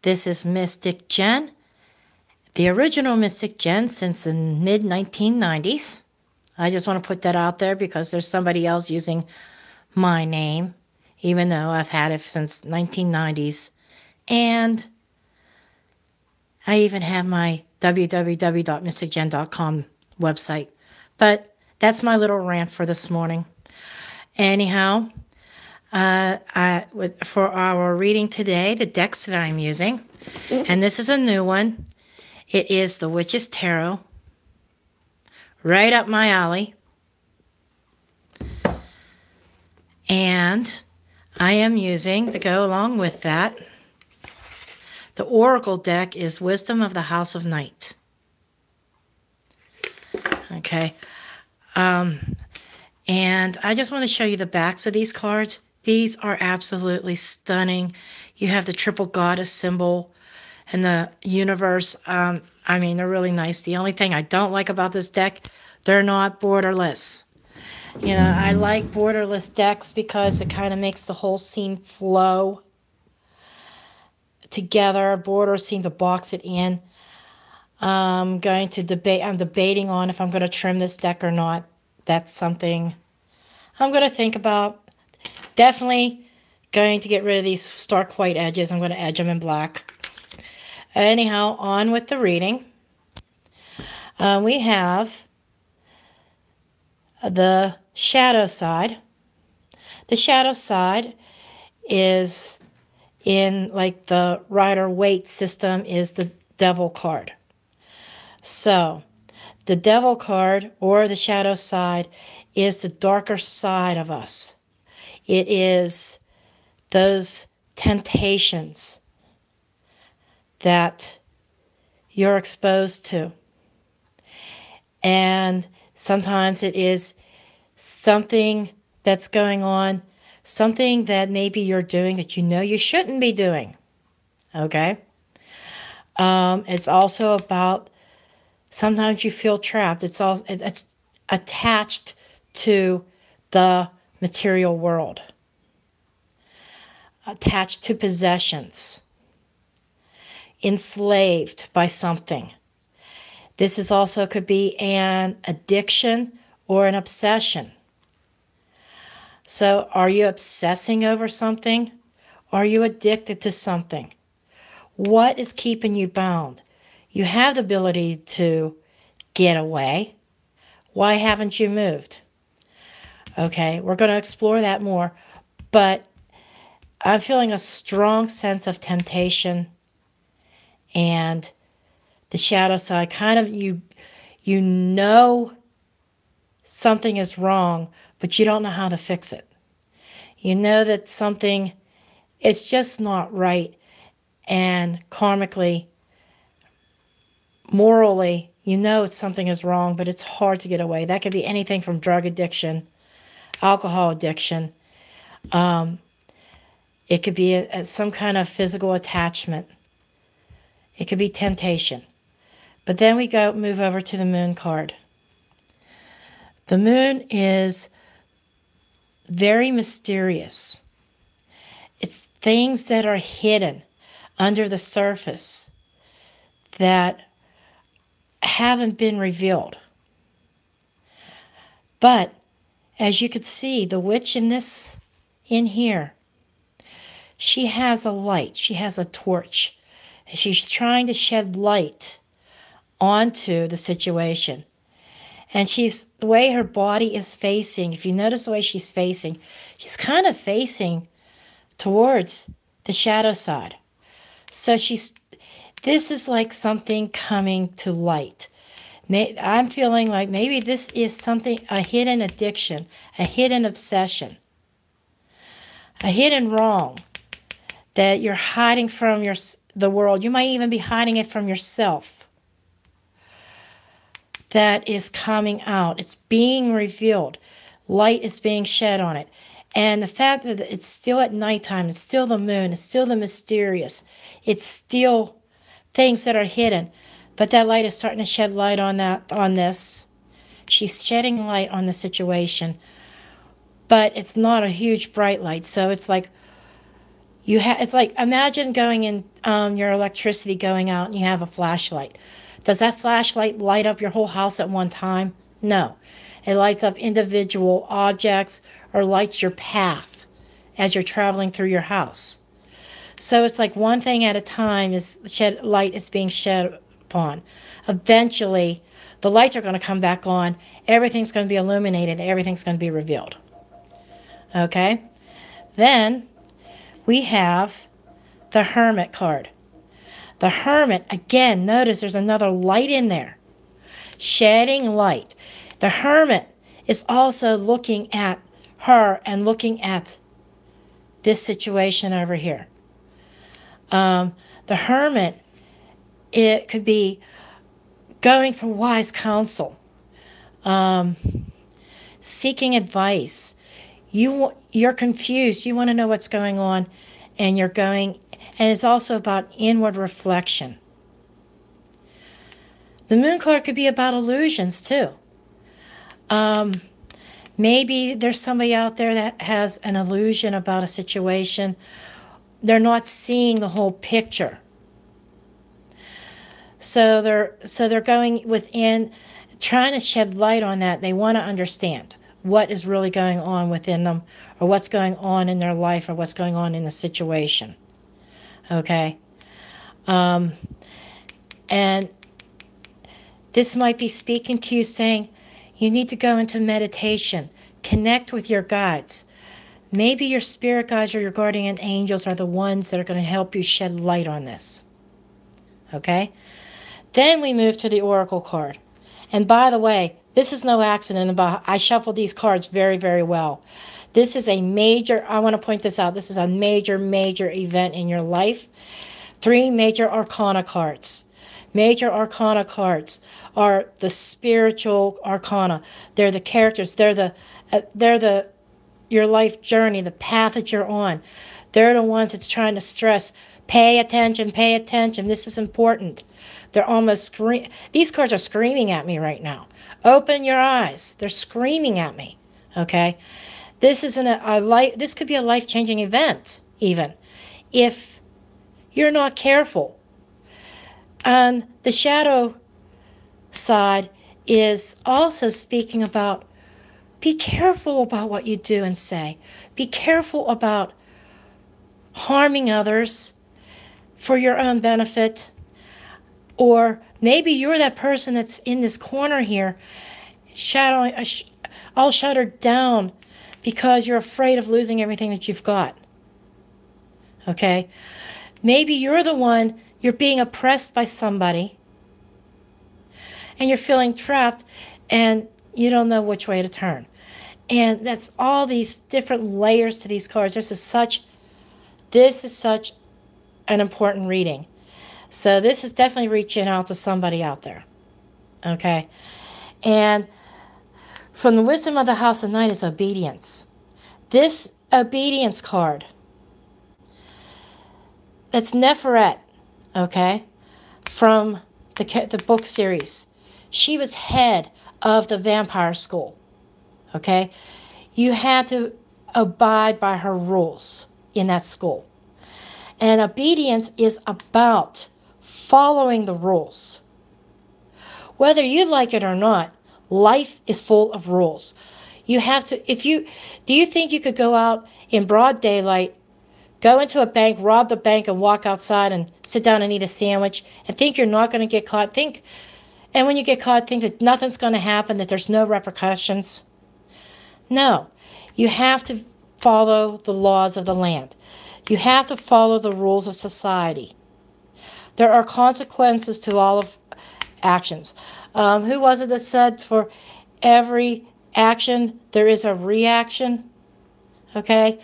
This is Mystic Jen, the original Mystic Jen since the mid-1990s. I just want to put that out there because there's somebody else using my name, even though I've had it since 1990s. And I even have my www.mysticjen.com website. But that's my little rant for this morning. Anyhow, for our reading today, the decks that I'm using, and this is a new one. It is the Witch's Tarot, right up my alley. And I am using, to go along with that, the Oracle deck is Wisdom of the House of Night. Okay. And I just want to show you the backs of these cards. These are absolutely stunning. You have the triple goddess symbol and the universe. They're really nice. The only thing I don't like about this deck, they're not borderless. I like borderless decks because it kind of makes the whole scene flow together. Borders seem to box it in. I'm debating on if I'm going to trim this deck or not. That's something I'm going to think about. Definitely going to get rid of these stark white edges. I'm going to edge them in black. Anyhow, on with the reading. We have the shadow side. The shadow side is in, like, the Rider-Waite system, is the Devil card. So, the Devil card, or the shadow side, is the darker side of us. It is those temptations that you're exposed to. And sometimes it is something that's going on, something that maybe you're doing that you know you shouldn't be doing. Okay? It's also about sometimes you feel trapped. It's attached to the material world, attached to possessions, enslaved by something. This is also could be an addiction or an obsession. So are you obsessing over something? Are you addicted to something? What is keeping you bound? You have the ability to get away. Why haven't you moved? Okay, we're going to explore that more. But I'm feeling a strong sense of temptation. And the shadow side, kind of, you know something is wrong, but you don't know how to fix it. You know that something, it's just not right. And karmically, morally, you know something is wrong, but it's hard to get away. That could be anything from drug addiction, alcohol addiction. It could be some kind of physical attachment. It could be temptation. But then we move over to the Moon card. The Moon is very mysterious. It's things that are hidden under the surface that haven't been revealed. But as you could see, the witch in here, she has a light. She has a torch. She's trying to shed light onto the situation. And the way her body is facing, if you notice the way she's facing, she's kind of facing towards the shadow side. So this is like something coming to light. I'm feeling like maybe this is a hidden addiction, a hidden obsession, a hidden wrong that you're hiding from the world. You might even be hiding it from yourself. That is coming out. It's being revealed. Light is being shed on it. And the fact that it's still at nighttime, it's still the moon, it's still the mysterious, it's still things that are hidden. But that light is starting to shed light on this. She's shedding light on the situation. But it's not a huge bright light. So it's like It's like, imagine going in, your electricity going out and you have a flashlight. Does that flashlight light up your whole house at one time? No. It lights up individual objects or lights your path as you're traveling through your house. So it's like one thing at a time light is being shed upon. Eventually, the lights are going to come back on. Everything's going to be illuminated. Everything's going to be revealed. Okay? Then we have the Hermit card. The Hermit, again, notice there's another light in there. Shedding light. The Hermit is also looking at her and looking at this situation over here. The Hermit, it could be going for wise counsel, seeking advice. You're confused. You want to know what's going on, and you're going. And it's also about inward reflection. The Moon card could be about illusions too. Maybe there's somebody out there that has an illusion about a situation. They're not seeing the whole picture. So they're going within, trying to shed light on that. They want to understand what is really going on within them, or what's going on in their life, or what's going on in the situation. Okay? And this might be speaking to you, saying you need to go into meditation, connect with your guides. Maybe your spirit guides or your guardian angels are the ones that are going to help you shed light on this. Okay? Then we move to the Oracle card. And by the way, this is no accident. I shuffled these cards very, very well. This is a major, I want to point this out, this is a major, major event in your life. 3 major arcana cards. Major arcana cards are the spiritual arcana. They're the characters. They're your life journey, the path that you're on. They're the ones that's trying to stress, pay attention, this is important. They're almost these cards are screaming at me right now. Open your eyes. They're screaming at me. Okay? This isn't this could be a life-changing event, even, if you're not careful. And the shadow side is also speaking about, be careful about what you do and say. Be careful about harming others for your own benefit. Or maybe you're that person that's in this corner here, all shuttered down because you're afraid of losing everything that you've got. Okay? Maybe you're the one, you're being oppressed by somebody, and you're feeling trapped, and you don't know which way to turn. And that's all these different layers to these cards. This is such an important reading. So this is definitely reaching out to somebody out there. Okay? And from the wisdom of the House of Night is obedience. This obedience card, it's Neferet, okay, from the book series. She was head of the vampire school, okay? You had to abide by her rules in that school. And obedience is about following the rules. Whether you like it or not, life is full of rules. You have to, do you think you could go out in broad daylight, go into a bank, rob the bank, and walk outside and sit down and eat a sandwich and think you're not going to get caught? And when you get caught, think that nothing's going to happen, that there's no repercussions? No. You have to follow the laws of the land. You have to follow the rules of society. There are consequences to all of actions. Who was it that said for every action there is a reaction? Okay?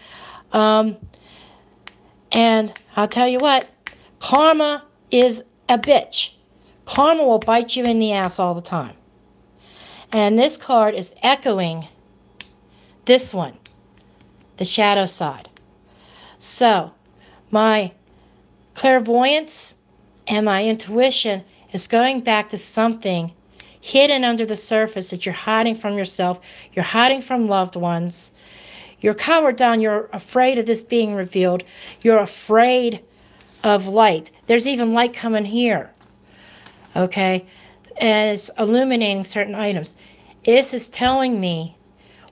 And I'll tell you what, karma is a bitch. Karma will bite you in the ass all the time. And this card is echoing this one, the shadow side. So, my clairvoyance and my intuition is going back to something hidden under the surface that you're hiding from yourself, you're hiding from loved ones, You're cowered down. You're afraid of this being revealed. You're afraid of light. There's even light coming here. Okay? And it's illuminating certain items. This is telling me,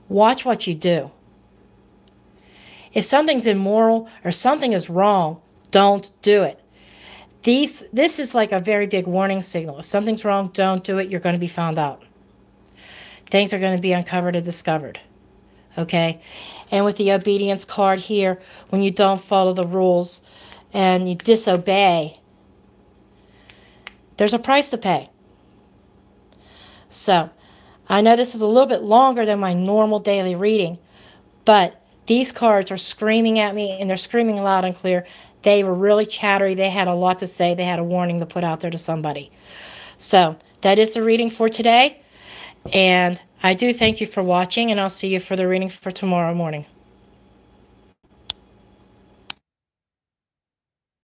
watch what you do. If something's immoral or something is wrong, don't do it. This is like a very big warning signal. If something's wrong, don't do it. You're going to be found out. Things are going to be uncovered and discovered. Okay? And with the obedience card here, when you don't follow the rules and you disobey, there's a price to pay. So, I know this is a little bit longer than my normal daily reading, but these cards are screaming at me, and they're screaming loud and clear. They were really chattery. They had a lot to say. They had a warning to put out there to somebody. So, that is the reading for today. And I do thank you for watching, and I'll see you for the reading for tomorrow morning.